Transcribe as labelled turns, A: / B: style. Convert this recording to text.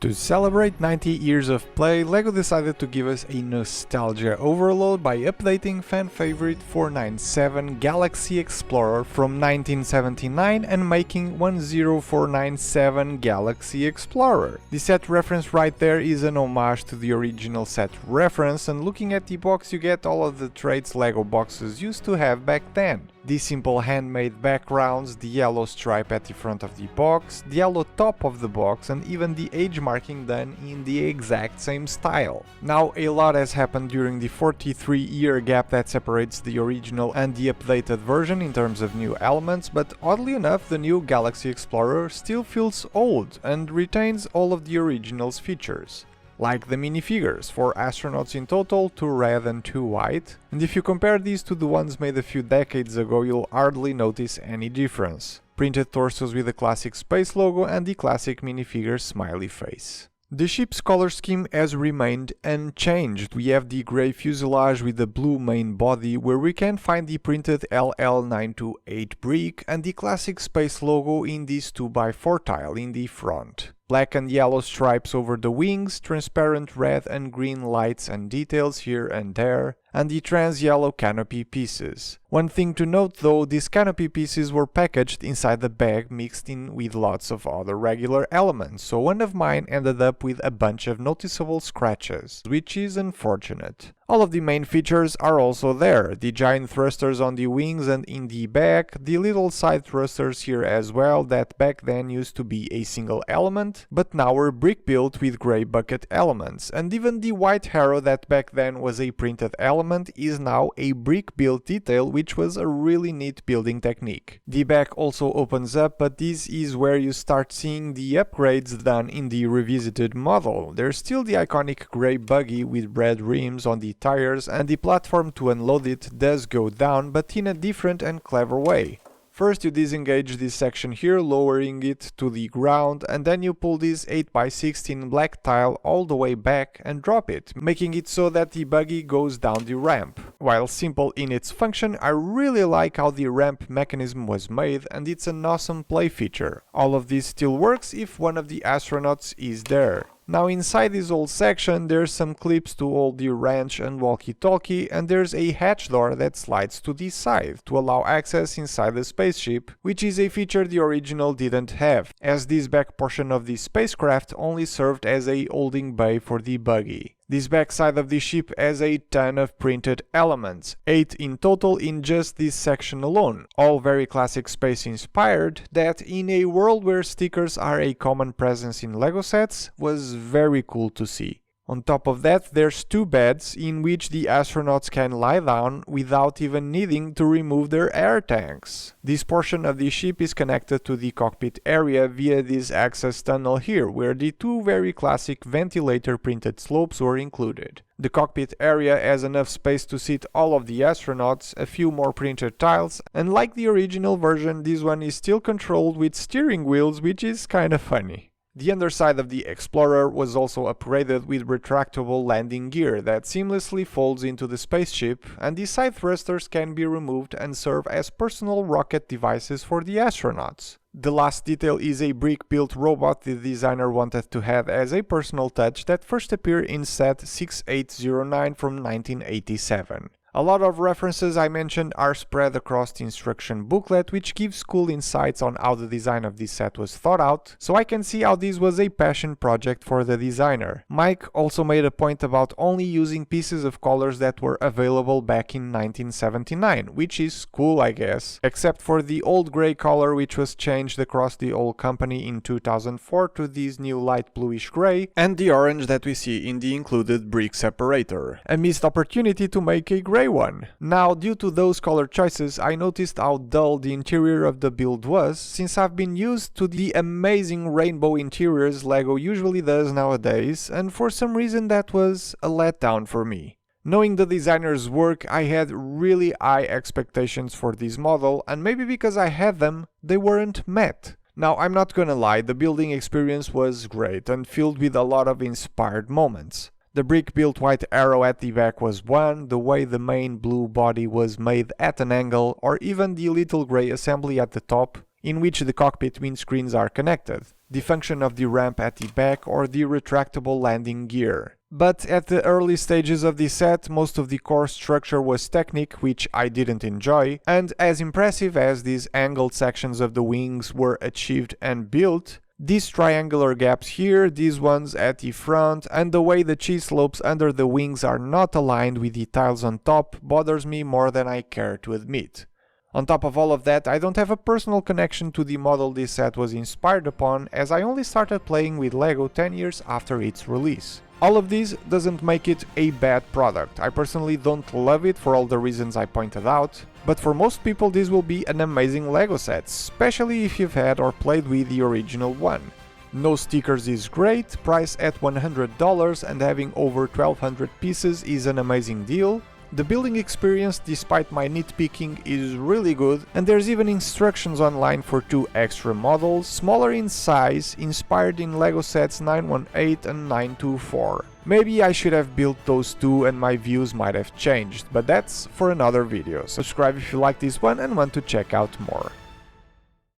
A: To celebrate 90 years of play, LEGO decided to give us a nostalgia overload by updating fan favorite 497 Galaxy Explorer from 1979 and making 10497 Galaxy Explorer. The set reference right there is an homage to the original set reference, and looking at the box you get all of the traits LEGO boxes used to have back then. The simple handmade backgrounds, the yellow stripe at the front of the box, the yellow top of the box, and even the age marking done in the exact same style. Now, a lot has happened during the 43-year gap that separates the original and the updated version in terms of new elements, but oddly enough the new Galaxy Explorer still feels old and retains all of the original's features. Like the minifigures, 4 astronauts in total, 2 red and 2 white, and if you compare these to the ones made a few decades ago you'll hardly notice any difference. Printed torsos with the classic space logo and the classic minifigure smiley face. The ship's color scheme has remained unchanged. We have the grey fuselage with the blue main body, where we can find the printed LL928 brick and the classic space logo in this 2x4 tile in the front. Black and yellow stripes over the wings, transparent red and green lights and details here and there, and the trans-yellow canopy pieces. One thing to note though, these canopy pieces were packaged inside the bag mixed in with lots of other regular elements, so one of mine ended up with a bunch of noticeable scratches, which is unfortunate. All of the main features are also there, the giant thrusters on the wings and in the back, the little side thrusters here as well that back then used to be a single element, but now were brick built with grey bucket elements, and even the white arrow that back then was a printed element is now a brick built detail, which was a really neat building technique. The back also opens up, but this is where you start seeing the upgrades done in the revisited model. There's still the iconic grey buggy with red rims on the tires, and the platform to unload it does go down, but in a different and clever way. First you disengage this section here, lowering it to the ground, and then you pull this 8x16 black tile all the way back and drop it, making it so that the buggy goes down the ramp. While simple in its function, I really like how the ramp mechanism was made, and it's an awesome play feature. All of this still works if one of the astronauts is there. Now inside this old section there's some clips to hold the wrench and walkie-talkie, and there's a hatch door that slides to the side to allow access inside the spaceship, which is a feature the original didn't have, as this back portion of the spacecraft only served as a holding bay for the buggy. This backside of the ship has a ton of printed elements, 8 in total in just this section alone, all very classic space inspired, that in a world where stickers are a common presence in LEGO sets was very cool to see. On top of that, there's 2 beds in which the astronauts can lie down without even needing to remove their air tanks. This portion of the ship is connected to the cockpit area via this access tunnel here, where the 2 very classic ventilator printed slopes were included. The cockpit area has enough space to seat all of the astronauts, a few more printed tiles, and like the original version, this one is still controlled with steering wheels, which is kinda funny. The underside of the Explorer was also upgraded with retractable landing gear that seamlessly folds into the spaceship, and the side thrusters can be removed and serve as personal rocket devices for the astronauts. The last detail is a brick-built robot the designer wanted to have as a personal touch that first appeared in set 6809 from 1987. A lot of references I mentioned are spread across the instruction booklet, which gives cool insights on how the design of this set was thought out, so I can see how this was a passion project for the designer. Mike also made a point about only using pieces of colors that were available back in 1979, which is cool I guess, except for the old grey color which was changed across the whole company in 2004 to this new light bluish grey, and the orange that we see in the included brick separator. A missed opportunity to make a grey one. Now, due to those color choices, I noticed how dull the interior of the build was, since I've been used to the amazing rainbow interiors LEGO usually does nowadays, and for some reason that was a letdown for me. Knowing the designer's work, I had really high expectations for this model, and maybe because I had them, they weren't met. Now, I'm not gonna lie, the building experience was great and filled with a lot of inspired moments. The brick-built white arrow at the back was one, the way the main blue body was made at an angle, or even the little grey assembly at the top, in which the cockpit windscreens are connected. the function of the ramp at the back, or the retractable landing gear. But at the early stages of the set, most of the core structure was technique, which I didn't enjoy, and as impressive as these angled sections of the wings were achieved and built, these triangular gaps here, these ones at the front, and the way the cheese slopes under the wings are not aligned with the tiles on top bothers me more than I care to admit. On top of all of that, I don't have a personal connection to the model this set was inspired upon, as I only started playing with LEGO 10 years after its release. All of this doesn't make it a bad product. I personally don't love it for all the reasons I pointed out, but for most people this will be an amazing LEGO set, especially if you've had or played with the original one. No stickers is great, price at $100 and having over 1200 pieces is an amazing deal. The building experience, despite my nitpicking, is really good, and there's even instructions online for 2 extra models, smaller in size, inspired in LEGO sets 918 and 924. Maybe I should have built those 2 and my views might have changed, but that's for another video. Subscribe if you like this one and want to check out more.